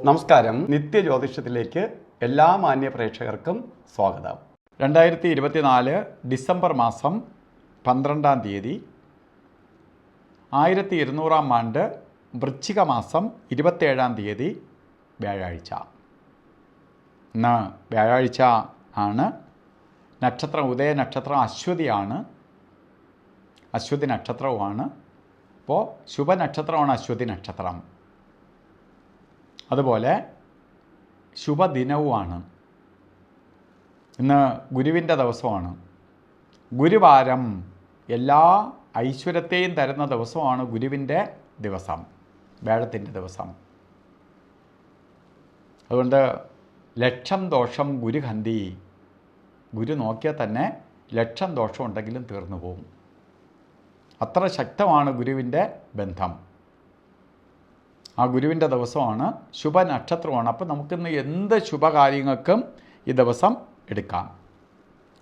നമസ്കാരം. നിത്യജ്യോതിഷത്തിലേക്ക് എല്ലാ മാന്യ പ്രേക്ഷകർക്കും സ്വാഗതം. 2024 ഡിസംബർ മാസം 12-ാം തീയതി 1200-ാം ആണ്ട് വൃശ്ചിക മാസം 27-ാം തീയതി വ്യാഴാഴ്ച. ഇന്ന് വ്യാഴാഴ്ച ആണ്. നക്ഷത്രം ഉദയ നക്ഷത്രം അശ്വതിയാണ്. അശ്വതി നക്ഷത്രവുമാണ്. അപ്പോൾ ശുഭനക്ഷത്രമാണ് അശ്വതി നക്ഷത്രം. അതുപോലെ ശുഭദിനവുമാണ്. ഇന്ന് ഗുരുവിൻ്റെ ദിവസമാണ്. ഗുരുവാരം എല്ലാ ഐശ്വര്യത്തെയും തരുന്ന ദിവസമാണ് ഗുരുവിൻ്റെ ദിവസം, വ്യാഴത്തിൻ്റെ ദിവസം. അതുകൊണ്ട് ലക്ഷം ദോഷം ഗുരുഹന്തി. ഗുരു നോക്കിയാൽ തന്നെ ലക്ഷം ദോഷം ഉണ്ടെങ്കിലും തീർന്നു പോകും. അത്ര ശക്തമാണ് ഗുരുവിൻ്റെ ബന്ധം. ആ ഗുരുവിൻ്റെ ദിവസമാണ്, ശുഭനക്ഷത്രമാണ്. അപ്പോൾ നമുക്കിന്ന് എന്ത് ശുഭകാര്യങ്ങൾക്കും ഈ ദിവസം എടുക്കാം.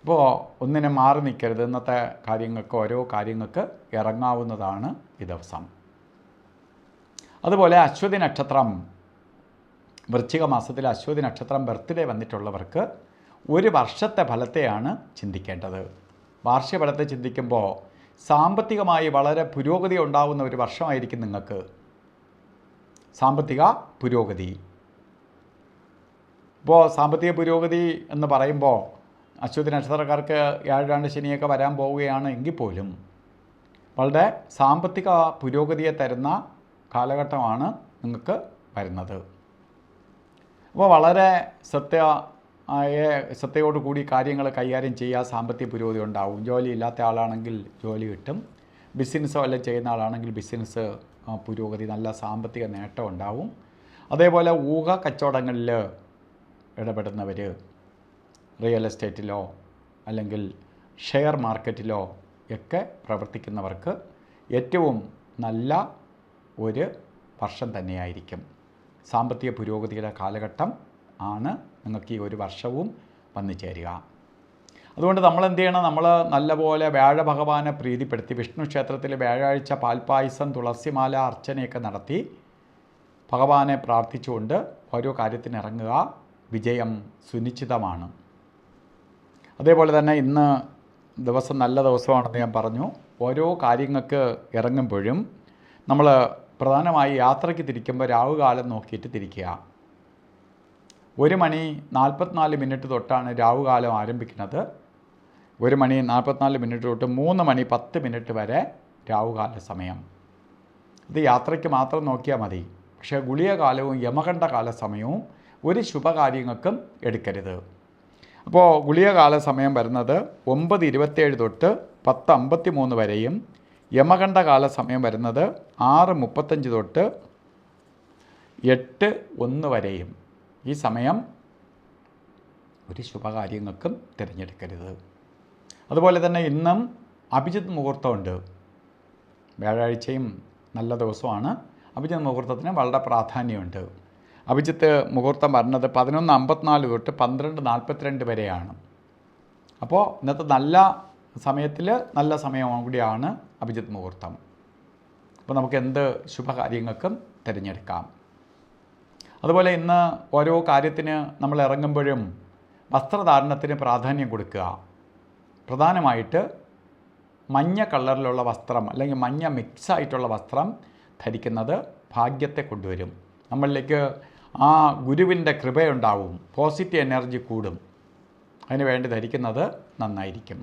അപ്പോൾ ഒന്നിനെ മാറി നിൽക്കരുത്. ഇന്നത്തെ കാര്യങ്ങൾക്ക്, ഓരോ കാര്യങ്ങൾക്ക് ഇറങ്ങാവുന്നതാണ് ഈ ദിവസം. അതുപോലെ അശ്വതി നക്ഷത്രം, വൃശ്ചിക മാസത്തിൽ അശ്വതി നക്ഷത്രം ബർത്ത്ഡേ വന്നിട്ടുള്ളവർക്ക് ഒരു വർഷത്തെ ഫലത്തെയാണ് ചിന്തിക്കേണ്ടത്. വാർഷിക ഫലത്തെ ചിന്തിക്കുമ്പോൾ സാമ്പത്തികമായി വളരെ പുരോഗതി ഉണ്ടാകുന്ന ഒരു വർഷമായിരിക്കും നിങ്ങൾക്ക്. സാമ്പത്തിക പുരോഗതി. ഇപ്പോൾ സാമ്പത്തിക പുരോഗതി എന്ന് പറയുമ്പോൾ അശ്വതി നക്ഷത്രക്കാർക്ക് ഏഴാണ്ട് ശനിയൊക്കെ വരാൻ പോവുകയാണ് എങ്കിൽ പോലും വളരെ സാമ്പത്തിക പുരോഗതിയെ തരുന്ന കാലഘട്ടമാണ് നിങ്ങൾക്ക് വരുന്നത്. അപ്പോൾ വളരെ ശ്രദ്ധയോടുകൂടി കാര്യങ്ങൾ കൈകാര്യം ചെയ്യുക. സാമ്പത്തിക പുരോഗതി ഉണ്ടാവും. ജോലി ഇല്ലാത്ത ആളാണെങ്കിൽ ജോലി കിട്ടും. ബിസിനസ്സോ എല്ലാം ചെയ്യുന്ന ആളാണെങ്കിൽ ബിസിനസ് പുരോഗതി, നല്ല സാമ്പത്തിക നേട്ടം ഉണ്ടാവും. അതേപോലെ ഊഹ കച്ചവടങ്ങളിൽ ഇടപെടുന്നവർ, റിയൽ എസ്റ്റേറ്റിലോ അല്ലെങ്കിൽ ഷെയർ മാർക്കറ്റിലോ ഒക്കെ പ്രവർത്തിക്കുന്നവർക്ക് ഏറ്റവും നല്ല ഒരു വർഷം തന്നെയായിരിക്കും. സാമ്പത്തിക പുരോഗതിയുടെ കാലഘട്ടം ആണ് നിങ്ങൾക്ക് ഈ ഒരു വർഷവും വന്നു ചേരുക. അതുകൊണ്ട് നമ്മൾ എന്ത് ചെയ്യണം? നമ്മൾ നല്ലപോലെ വ്യാഴഭഗവാനെ പ്രീതിപ്പെടുത്തി വിഷ്ണു ക്ഷേത്രത്തിൽ വ്യാഴാഴ്ച പാൽപ്പായസം, തുളസിമാല അർച്ചനയൊക്കെ നടത്തി ഭഗവാനെ പ്രാർത്ഥിച്ചുകൊണ്ട് ഓരോ കാര്യത്തിന് ഇറങ്ങുക. വിജയം സുനിശ്ചിതമാണ്. അതേപോലെ തന്നെ ഇന്ന് ദിവസം നല്ല ദിവസമാണെന്ന് ഞാൻ പറഞ്ഞു. ഓരോ കാര്യങ്ങൾക്ക് ഇറങ്ങുമ്പോഴും നമ്മൾ പ്രധാനമായി യാത്രയ്ക്ക് തിരിക്കുമ്പോൾ രാവുകാലം നോക്കിയിട്ട് തിരിക്കുക. 1:44 തൊട്ടാണ് രാവുകാലം ആരംഭിക്കുന്നത്. 1:44 തൊട്ട് 3:10 വരെ രാവുകാല സമയം. ഇത് യാത്രയ്ക്ക് മാത്രം നോക്കിയാൽ മതി. പക്ഷേ ഗുളികകാലവും യമകണ്ഠ കാല സമയവും ഒരു ശുഭകാര്യങ്ങൾക്കും എടുക്കരുത്. അപ്പോൾ ഗുളികകാല സമയം വരുന്നത് 9:27 തൊട്ട് 10:53 വരെയും യമകണ്ഠ കാല സമയം വരുന്നത് 6:35 തൊട്ട് 8:01 വരെയും. ഈ സമയം ഒരു ശുഭകാര്യങ്ങൾക്കും തിരഞ്ഞെടുക്കരുത്. അതുപോലെ തന്നെ ഇന്നും അഭിജിത്ത് മുഹൂർത്തമുണ്ട്. വ്യാഴാഴ്ചയും നല്ല ദിവസമാണ്. അഭിജിത്ത് മുഹൂർത്തത്തിന് വളരെ പ്രാധാന്യമുണ്ട്. അഭിജിത്ത് മുഹൂർത്തം വരുന്നത് 11:54 തൊട്ട് 12:42 വരെയാണ്. അപ്പോൾ ഇന്നത്തെ നല്ല സമയത്തിൽ നല്ല സമയം കൂടിയാണ് അഭിജിത്ത് മുഹൂർത്തം. അപ്പോൾ നമുക്ക് എന്ത് ശുഭകാര്യങ്ങൾക്കും തിരഞ്ഞെടുക്കാം. അതുപോലെ ഇന്ന് ഓരോ കാര്യത്തിന് നമ്മൾ ഇറങ്ങുമ്പോഴും വസ്ത്രധാരണത്തിന് പ്രാധാന്യം കൊടുക്കുക. പ്രധാനമായിട്ട് മഞ്ഞ കളറിലുള്ള വസ്ത്രം അല്ലെങ്കിൽ മഞ്ഞ മിക്സായിട്ടുള്ള വസ്ത്രം ധരിക്കുന്നത് ഭാഗ്യത്തെ കൊണ്ടുവരും. നമ്മളിലേക്ക് ആ ഗുരുവിൻ്റെ കൃപയുണ്ടാവും. പോസിറ്റീവ് എനർജി കൂടും. അതിന് വേണ്ടി ധരിക്കുന്നത് നന്നായിരിക്കും.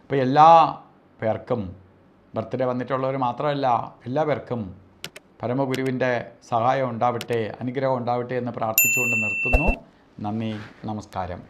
അപ്പോൾ എല്ലാ പേർക്കും, ബർത്ത്ഡേ വന്നിട്ടുള്ളവർ മാത്രമല്ല, എല്ലാ പേർക്കും പരമഗുരുവിൻ്റെ സഹായം ഉണ്ടാവട്ടെ, അനുഗ്രഹം ഉണ്ടാവട്ടെ എന്ന് പ്രാർത്ഥിച്ചുകൊണ്ട് നിർത്തുന്നു. നന്ദി, നമസ്കാരം.